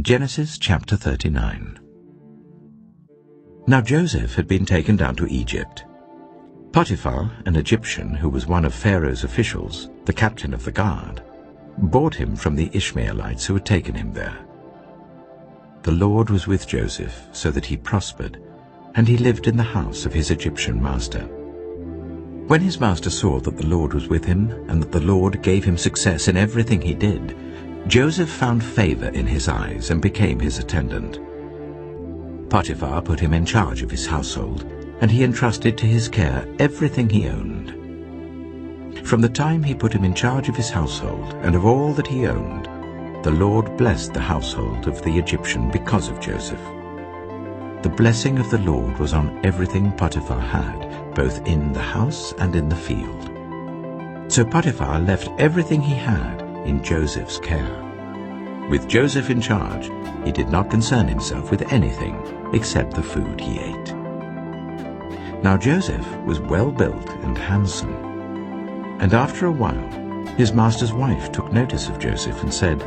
Genesis chapter 39. Now Joseph had been taken down to Egypt. Potiphar, an Egyptian who was one of Pharaoh's officials, the captain of the guard, bought him from the Ishmaelites who had taken him there. The Lord was with Joseph so that he prospered, and he lived in the house of his Egyptian master. When his master saw that the Lord was with him, and that the Lord gave him success in everything he did, Joseph found favor in his eyes and became his attendant. Potiphar put him in charge of his household, and he entrusted to his care everything he owned. From the time he put him in charge of his household and of all that he owned, the Lord blessed the household of the Egyptian because of Joseph. The blessing of the Lord was on everything Potiphar had, both in the house and in the field. So Potiphar left everything he had in Joseph's care. With Joseph in charge, he did not concern himself with anything except the food he ate. Now Joseph was well built and handsome. And after a while, his master's wife took notice of Joseph and said,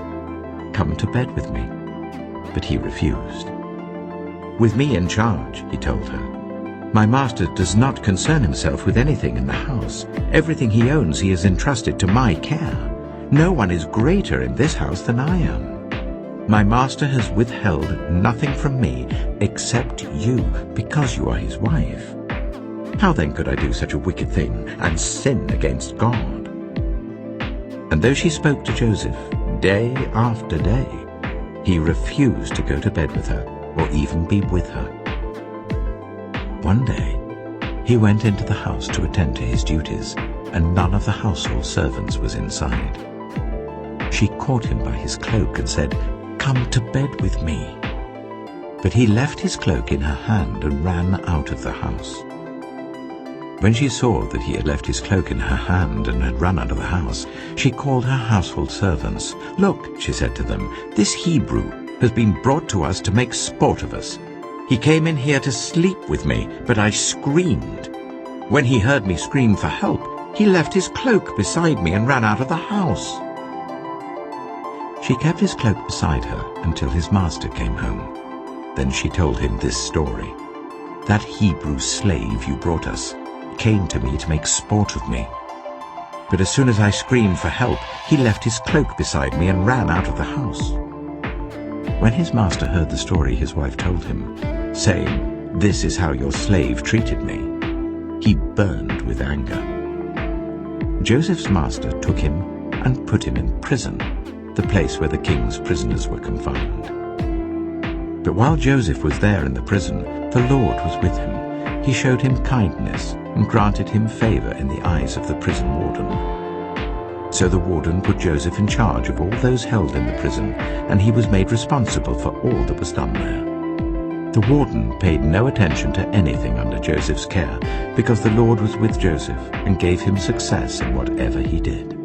"Come to bed with me." But he refused. "With me in charge," he told her, "my master does not concern himself with anything in the house. Everything he owns he has entrusted to my care. No one is greater in this house than I am. My master has withheld nothing from me except you, because you are his wife. How then could I do such a wicked thing and sin against God?" And though she spoke to Joseph day after day, he refused to go to bed with her or even be with her. One day, he went into the house to attend to his duties, and none of the household servants was inside. She caught him by his cloak and said, "Come to bed with me." But he left his cloak in her hand and ran out of the house. When she saw that he had left his cloak in her hand and had run out of the house, she called her household servants. "Look," she said to them, "this Hebrew has been brought to us to make sport of us. He came in here to sleep with me, but I screamed. When he heard me scream for help, he left his cloak beside me and ran out of the house." She kept his cloak beside her until his master came home. Then she told him this story. "That Hebrew slave you brought us came to me to make sport of me. But as soon as I screamed for help, he left his cloak beside me and ran out of the house." When his master heard the story his wife told him, saying, "This is how your slave treated me," he burned with anger. Joseph's master took him and put him in prison, the place where the king's prisoners were confined. But while Joseph was there in the prison, the Lord was with him. He showed him kindness and granted him favor in the eyes of the prison warden. So the warden put Joseph in charge of all those held in the prison, and he was made responsible for all that was done there. The warden paid no attention to anything under Joseph's care, because the Lord was with Joseph and gave him success in whatever he did.